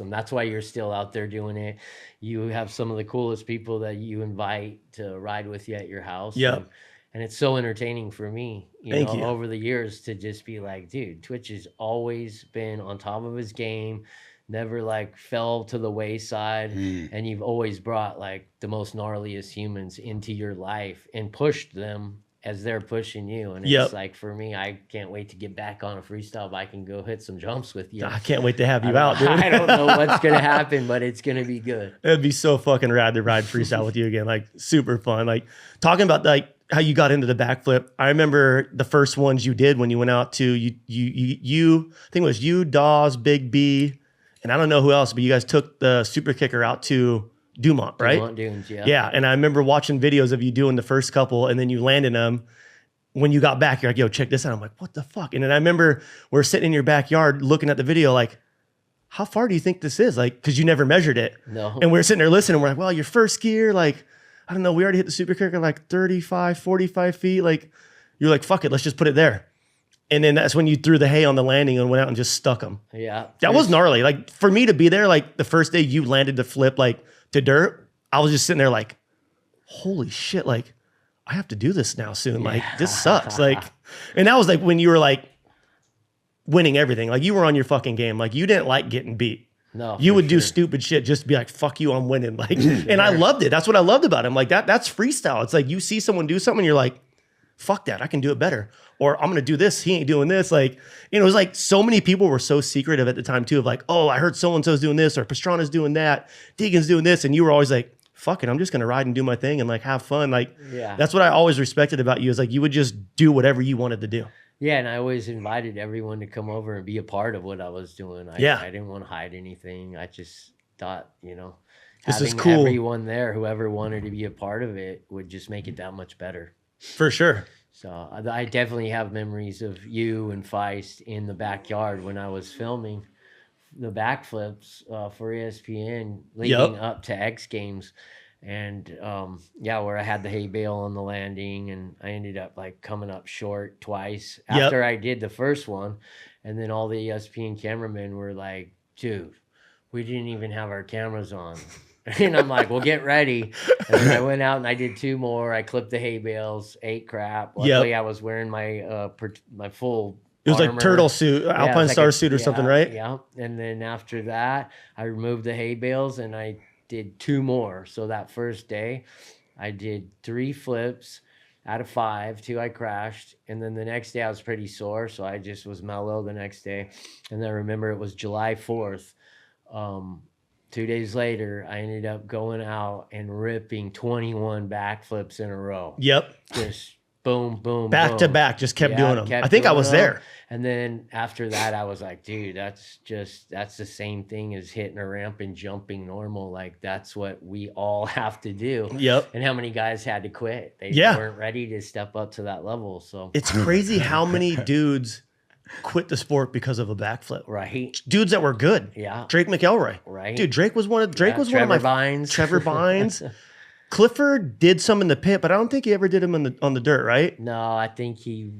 That's why you're still out there doing it. You have some of the coolest people that you invite to ride with you at your house. Yep. And it's so entertaining for me, Thank you. over the years to just be like, dude, Twitch has always been on top of his game, never like fell to the wayside. And you've always brought like the most gnarliest humans into your life and pushed them as they're pushing you. And it's like, for me, I can't wait to get back on a freestyle bike and go hit some jumps with you. I can't wait to have you out, dude. I don't know what's going to happen, but it's going to be good. It'd be so fucking rad to ride freestyle with you again. Like, super fun. Like, talking about like how you got into the backflip. I remember the first ones you did when you went out to you I think it was you, Dawes, Big B, and I don't know who else, but you guys took the super kicker out to Dumont, right? Dumont Dunes, yeah. Yeah, and I remember watching videos of you doing the first couple, and then you landed them. When you got back, you're like, yo, check this out. I'm like, what the fuck? And then I remember we're sitting in your backyard looking at the video like, how far do you think this is? Like, because you never measured it. No. And we're sitting there listening. We're like, well, your first gear, like, I don't know, we already hit the super kicker like 35, 45 feet. Like, you're like, fuck it, let's just put it there. And then that's when you threw the hay on the landing and went out and just stuck them. Yeah. That was gnarly. Like, for me to be there, like, the first day you landed the flip, like, to dirt, I was just sitting there like, holy shit, like, I have to do this now soon. Like, this sucks. Like, and that was like when you were like winning everything. Like, you were on your fucking game. Like, you didn't like getting beat. No, you would do stupid shit just to be like, fuck you, I'm winning. Like, and I loved it. That's what I loved about him. Like, that's freestyle. It's like you see someone do something, and you're like, fuck that, I can do it better. Or I'm gonna do this, he ain't doing this. Like, it was like so many people were so secretive at the time too, of like, oh, I heard so-and-so's doing this, or Pastrana's doing that, Deegan's doing this, and you were always like, fuck it, I'm just gonna ride and do my thing and like have fun. Like, that's what I always respected about you, is like you would just do whatever you wanted to do. Yeah, and I always invited everyone to come over and be a part of what I was doing. I didn't want to hide anything. I just thought, this is having cool. Everyone there, whoever wanted to be a part of it, would just make it that much better. For sure. So I definitely have memories of you and Feist in the backyard when I was filming the backflips for ESPN leading up to X Games. And where I had the hay bale on the landing, and I ended up like coming up short twice after I did the first one. And then all the ESPN cameramen were like, dude, we didn't even have our cameras on. And I'm like, well, get ready. And then I went out and I did two more. I clipped the hay bales, ate crap. Luckily, I was wearing my my full It was armor. like turtle suit, Alpine Star suit or something, right? Yeah. And then after that, I removed the hay bales and I did two more. So that first day, I did 3 flips out of 5. 2 I crashed. And then the next day, I was pretty sore. So I just was mellow the next day. And then I remember it was July 4th. 2 days later, I ended up going out and ripping 21 backflips in a row. Yep. Just boom, boom, back boom. to back, just kept doing them. I think I was there. And then after that, I was like, dude, that's the same thing as hitting a ramp and jumping normal. Like, that's what we all have to do. Yep. And how many guys had to quit? They weren't ready to step up to that level. So it's crazy how many dudes quit the sport because of a backflip. Right. Dudes that were good. Yeah. Drake McElroy. Right. Dude, Drake was one of Trevor my Bynes. Trevor Bynes. Clifford did some in the pit, but I don't think he ever did them on the dirt, right? No, I think he,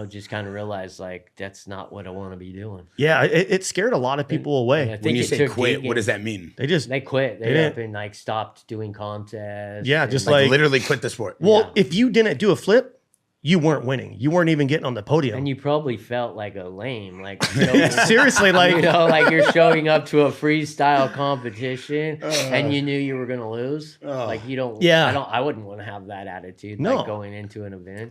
just kind of realized like that's not what I want to be doing. Yeah, it scared a lot of people away. When you say quit, what does that mean? They quit. They up and like stopped doing contests. Yeah, just like literally quit the sport. Well, if you didn't do a flip, you weren't winning. You weren't even getting on the podium. And you probably felt like a lame. Like seriously, like like you're showing up to a freestyle competition and you knew you were gonna lose. Like you don't. Yeah. I wouldn't want to have that attitude. Like going into an event.